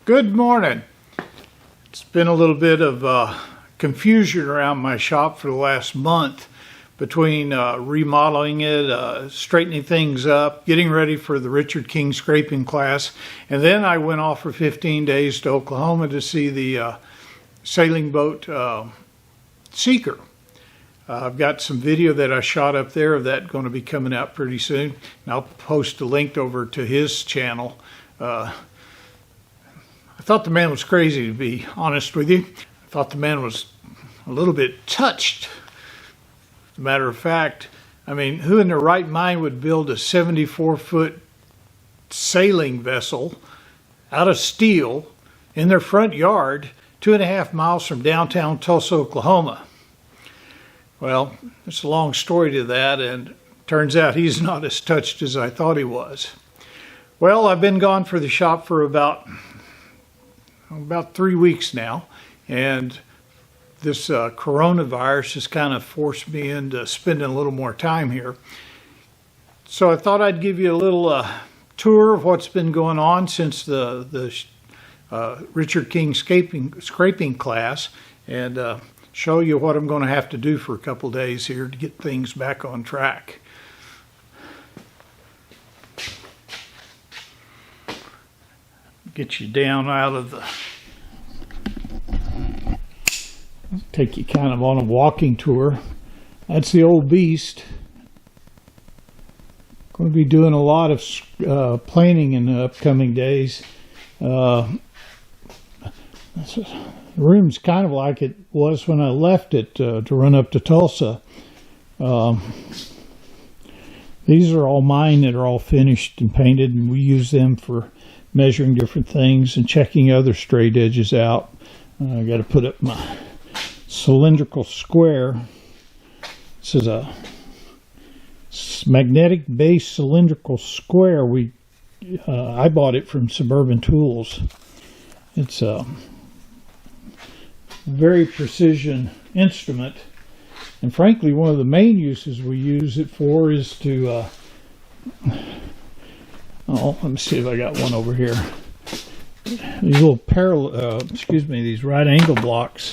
Good morning. It's been a little bit of confusion around my shop for the last month between remodeling it, straightening things up, getting ready for the Richard King scraping class, and then I went off for 15 days to Oklahoma to see the sailing boat Seeker. I've got some video that I shot up there of that going to be coming out pretty soon, and I'll post a link over to his channel. I thought the man was crazy, to be honest with you. I thought the man was a little bit touched. As a matter of fact, I mean, who in their right mind would build a 74-foot sailing vessel out of steel in their front yard 2.5 miles from downtown Tulsa, Oklahoma? Well, it's a long story to that, and turns out he's not as touched as I thought he was. Well, I've been gone for the shop for about 3 weeks now, and this coronavirus has kind of forced me into spending a little more time here. So I thought I'd give you a little tour of what's been going on since the Richard King scraping class, and show you what I'm going to have to do for a couple days here to get things back on track. Get you down out of the, take you kind of on a walking tour. That's the old beast. Going to be doing a lot of planing in the upcoming days. The room's kind of like it was when I left it to run up to Tulsa. These are all mine that are all finished and painted, and we use them for measuring different things and checking other straight edges out. I got to put up my cylindrical square. This is a magnetic base cylindrical square. I bought it from Suburban Tools. It's a very precision instrument, and frankly one of the main uses we use it for is to let me see if I got one over here. These little these right angle blocks,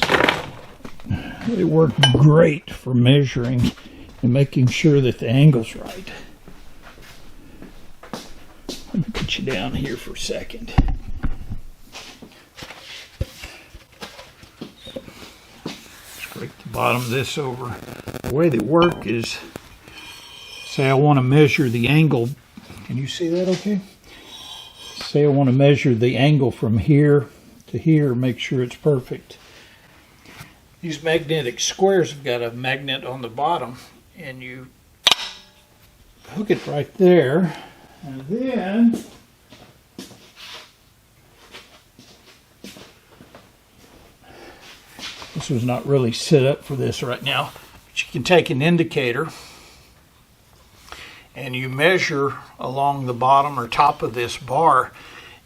they work great for measuring and making sure that the angle's right. Let me put you down here for a second. Scrape the bottom of this over. The way they work is, say I want to measure the angle. Can you see that okay? Say I want to measure the angle from here to here, make sure it's perfect. These magnetic squares have got a magnet on the bottom, and you hook it right there, and then this was not really set up for this right now, but you can take an indicator and you measure along the bottom or top of this bar,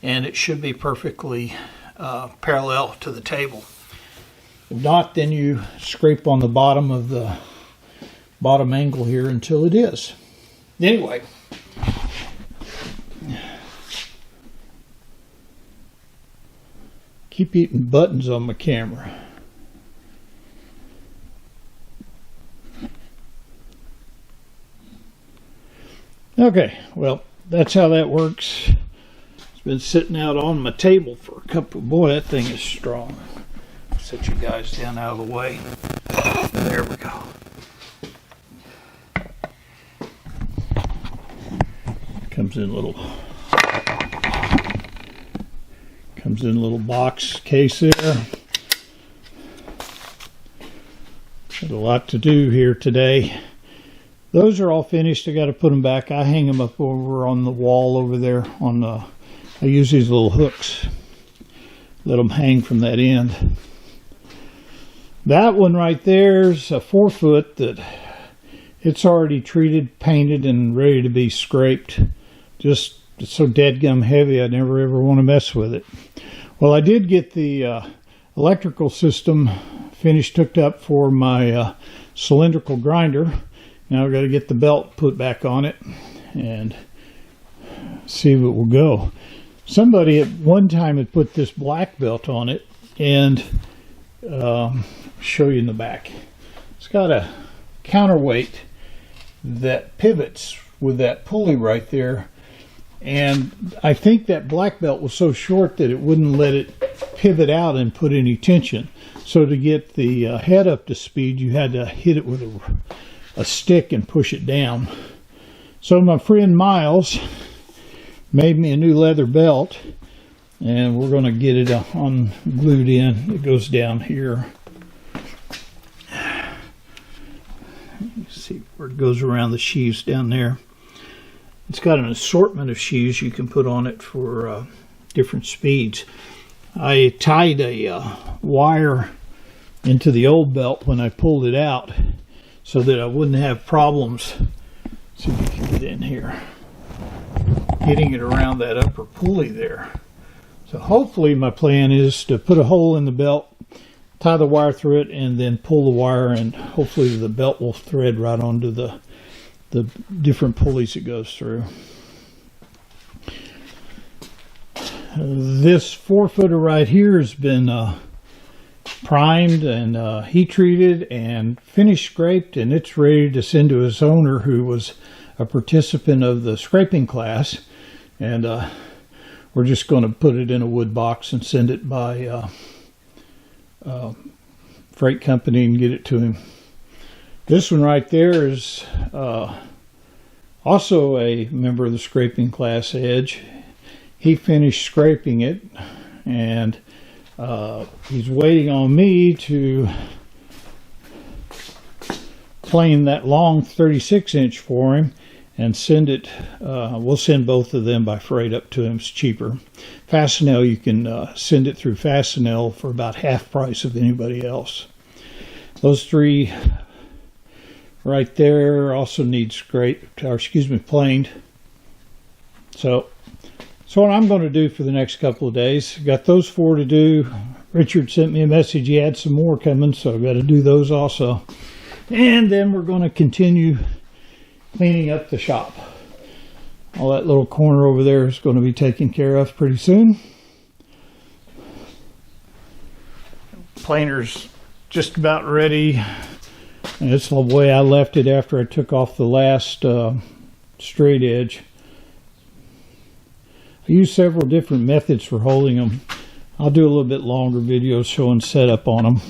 and it should be perfectly parallel to the table. If not, then you scrape on the bottom of the bottom angle here until it is. Anyway, keep eating buttons on my camera. Okay, well, that's how that works. It's been sitting out on my table for a couple. Boy, that thing is strong. Set you guys down out of the way. There we go. Comes in a little box case there. Got a lot to do here today. Those are all finished. I got to put them back. I hang them up over on the wall over there. I use these little hooks. Let them hang from that end. That one right there is a 4-foot that it's already treated, painted, and ready to be scraped. Just it's so deadgum heavy, I never ever want to mess with it. Well, I did get the electrical system finished, hooked up for my cylindrical grinder. Now I've got to get the belt put back on it and see if it will go. Somebody at one time had put this black belt on it, and show you in the back. It's got a counterweight that pivots with that pulley right there, and I think that black belt was so short that it wouldn't let it pivot out and put any tension. So to get the head up to speed, you had to hit it with a stick and push it down. So my friend Miles made me a new leather belt, and we're going to get it glued in. It goes down here. You see where it goes around the sheaves down there. It's got an assortment of sheaves you can put on it for different speeds. I tied a wire into the old belt when I pulled it out so that I wouldn't have problems. See if you can get in here, getting it around that upper pulley there. So hopefully my plan is to put a hole in the belt, tie the wire through it, and then pull the wire, and hopefully the belt will thread right onto the different pulleys it goes through. This 4-footer right here has been primed and heat treated and finish scraped, and it's ready to send to its owner, who was a participant of the scraping class. And we're just going to put it in a wood box and send it by freight company and get it to him. This one right there is also a member of the scraping class, Edge. He finished scraping it, and he's waiting on me to plane that long 36-inch for him and send it. We'll send both of them by freight up to him. It's cheaper. Fastenal, you can send it through Fastenal for about half price of anybody else. Those three right there also need planed. So what I'm going to do for the next couple of days, got those 4 to do. Richard sent me a message. He had some more coming, so I've got to do those also. And then we're going to continue cleaning up the shop. All that little corner over there is going to be taken care of pretty soon. Planer's just about ready. And it's the way I left it after I took off the last straight edge. I use several different methods for holding them. I'll do a little bit longer video showing setup on them.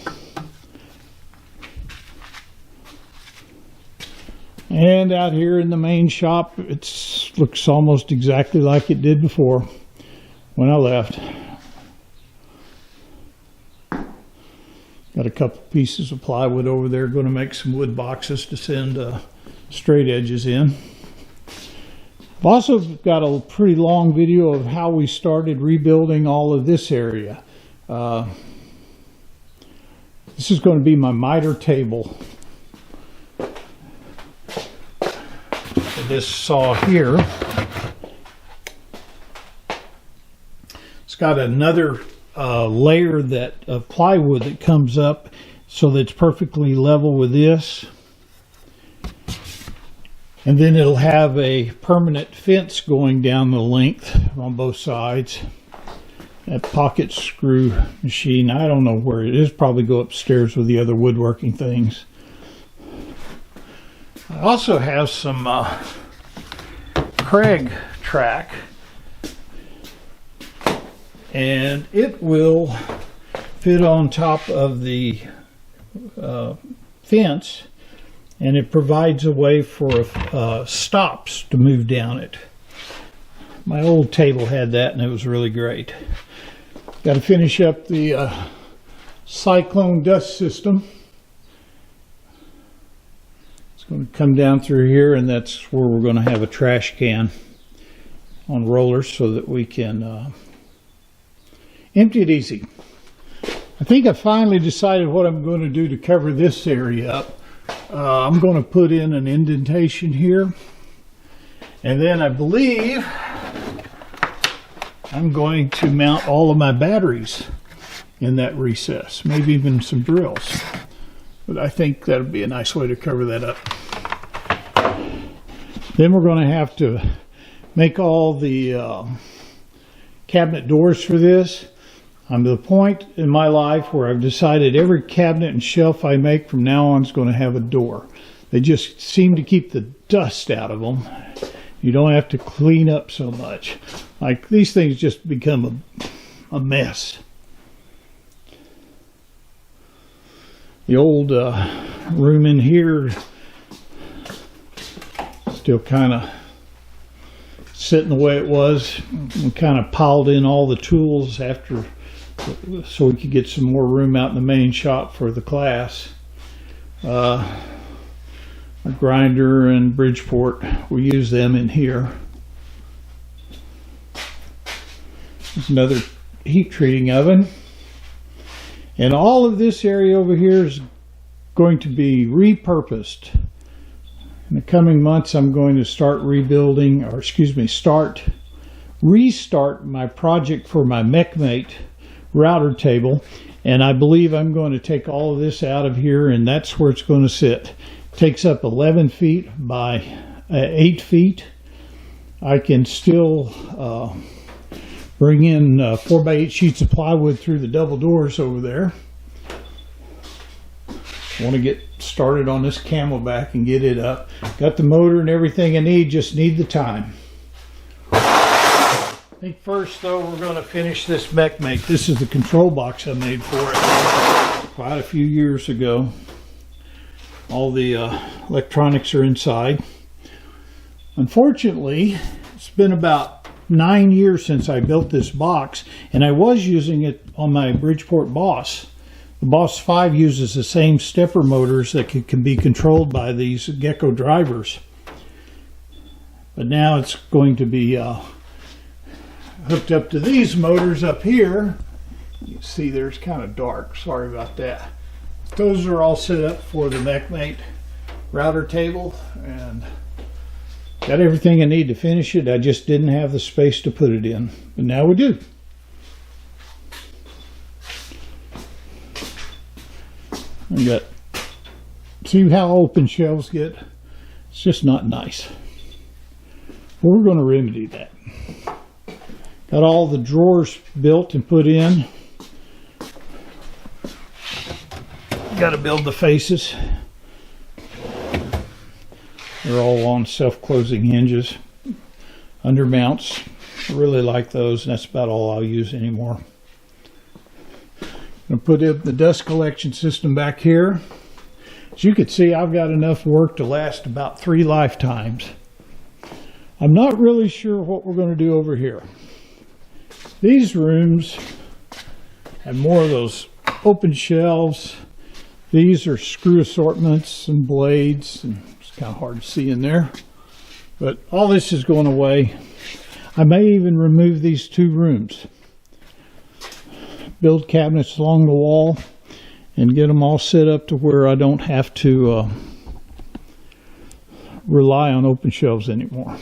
And out here in the main shop, it looks almost exactly like it did before when I left. Got a couple pieces of plywood over there. Going to make some wood boxes to send straight edges in. I've also got a pretty long video of how we started rebuilding all of this area. This is going to be my miter table. This saw here, it's got another layer of plywood that comes up so that it's perfectly level with this. And then it'll have a permanent fence going down the length on both sides. That pocket screw machine, I don't know where it is, probably go upstairs with the other woodworking things. I also have some Craig track, and it will fit on top of the fence, and it provides a way for stops to move down it. My old table had that, and it was really great. Got to finish up the cyclone dust system. It's going to come down through here, and that's where we're going to have a trash can on rollers so that we can empty it easy. I think I finally decided what I'm going to do to cover this area up. I'm going to put in an indentation here, and then I believe I'm going to mount all of my batteries in that recess, maybe even some drills. But I think that would be a nice way to cover that up. Then we're going to have to make all the cabinet doors for this. I'm to the point in my life where I've decided every cabinet and shelf I make from now on is going to have a door. They just seem to keep the dust out of them. You don't have to clean up so much. Like, these things just become a mess. The old room in here still kind of sitting the way it was. We kind of piled in all the tools after, so we could get some more room out in the main shop for the class. A grinder and Bridgeport, we use them in here. There's another heat treating oven. And all of this area over here is going to be repurposed. In the coming months, I'm going to start rebuilding, or excuse me, restart my project for my MechMate router table. And I believe I'm going to take all of this out of here, and that's where it's going to sit. It takes up 11 feet by 8 feet. I can still bring in 4x8 sheets of plywood through the double doors over there. I want to get started on this Camelback and get it up. Got the motor and everything I need, just need the time. I think first though we're going to finish this MechMate. This is the control box I made for it quite a few years ago. All the electronics are inside. Unfortunately, it's been about 9 years since I built this box, and I was using it on my Bridgeport Boss. The Boss 5 uses the same stepper motors that can be controlled by these Gecko drivers. But now it's going to be hooked up to these motors up here. You can see there's kind of dark, sorry about that. Those are all set up for the MechMate router table, and got everything I need to finish it. I just didn't have the space to put it in, but now we do. I got, see how open shelves get? It's just not nice. We're going to remedy that. Got all the drawers built and put in. Got to build the faces. They're all on self-closing hinges. Undermounts. I really like those, and that's about all I'll use anymore. I'm going to put in the dust collection system back here. As you can see, I've got enough work to last about 3 lifetimes. I'm not really sure what we're going to do over here. These rooms have more of those open shelves. These are screw assortments and blades, and it's kind of hard to see in there. But all this is going away. I may even remove these 2 rooms. Build cabinets along the wall and get them all set up to where I don't have to rely on open shelves anymore.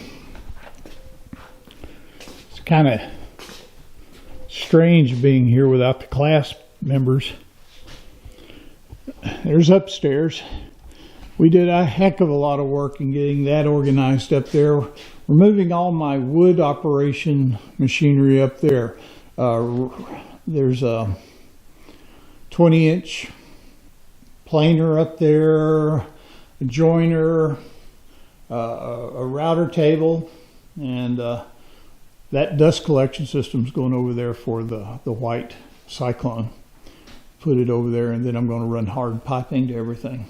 It's kind of strange being here without the class members. There's upstairs. We did a heck of a lot of work in getting that organized up there. We're moving all my wood operation machinery up there. There's a 20-inch planer up there, a joiner, a router table, and that dust collection system's going over there for the white Cyclone. Put it over there, and then I'm going to run hard piping to everything.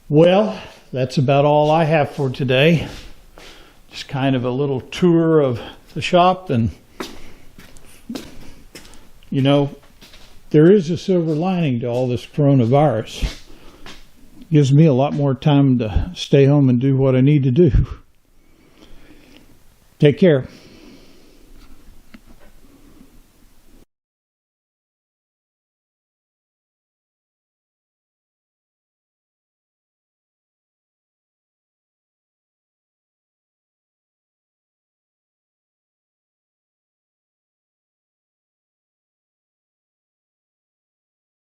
Well, that's about all I have for today. Just kind of a little tour of the shop, and you know, there is a silver lining to all this coronavirus. It gives me a lot more time to stay home and do what I need to do. Take care.